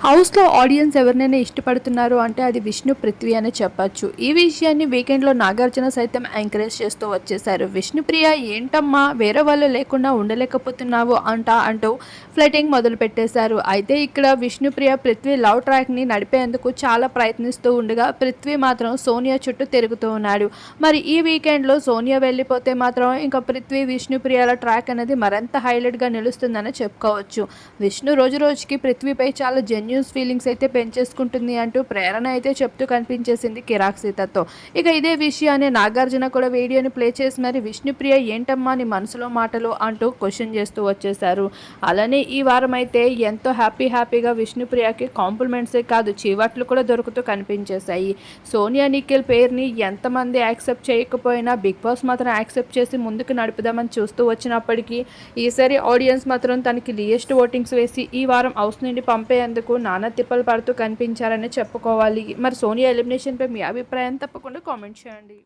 హౌస్‌లో ఆడియన్స్ ఎవరినైనా ఇష్టపడుతున్నారు అంటే అది విష్ణు, పృథ్వీ అనే చెప్పొచ్చు. ఈ విషయాన్ని వీకెండ్‌లో నాగార్జున సైతం ఎంకరేజ్ చేస్తూ వచ్చేశారు. విష్ణుప్రియ ఏంటమ్మా వేరే వాళ్ళు లేకుండా ఉండలేకపోతున్నావు అంటూ ఫ్లర్టింగ్ మొదలుపెట్టేశారు. అయితే ఇక్కడ విష్ణుప్రియ, పృథ్వీ లవ్ ట్రాక్‌ని నడిపేందుకు చాలా ప్రయత్నిస్తూ ఉండగా పృథ్వీ మాత్రం సోనియా చుట్టూ తిరుగుతూ ఉన్నాడు. మరి ఈ వీకెండ్‌లో సోనియా వెళ్ళిపోతే మాత్రం ఇంకా పృథ్వీ, విష్ణుప్రియల ట్రాక్ అనేది మరింత హైలైట్‌గా నిలుస్తుందని చెప్పుకోవచ్చు. విష్ణు రోజురోజుకి పృథ్వీపై చాలా జెన్యూన్ ఫీలింగ్స్ అయితే పెంచేసుకుంటుంది అంటూ ప్రేరణ అయితే చెప్తూ కనిపించేసింది కిరాక్ సీతతో. ఇక ఇదే విషయాన్ని నాగార్జున కూడా వీడియోని ప్లే చేసి మరి విష్ణుప్రియ ఏంటమ్మా నీ మనసులో మాటలు అంటూ క్వశ్చన్ చేస్తూ వచ్చేశారు. అలానే ఈ వారం అయితే ఎంతో హ్యాపీగా విష్ణుప్రియకి కాంప్లిమెంట్సే కాదు చీవాట్లు కూడా దొరుకుతూ కనిపించేశాయి. సోనియా, నిఖిల్ పేరుని ఎంతమంది యాక్సెప్ట్ చేయకపోయినా బిగ్ బాస్ మాత్రం యాక్సెప్ట్ చేసి ముందుకు నడుపుదామని చూస్తూ వచ్చినప్పటికీ ఈసారి ఆడియన్స్ మాత్రం తనకి లియెస్ట్ ఓటింగ్స్ వేసి ఈ వారం హౌస్ నుండి పంపేందుకు నానా తిప్పలు పడుతూ కనిపించారని చెప్పుకోవాలి. మరి సోనియా ఎలిమినేషన్పై మీ అభిప్రాయం తప్పకుండా కామెంట్ చేయండి.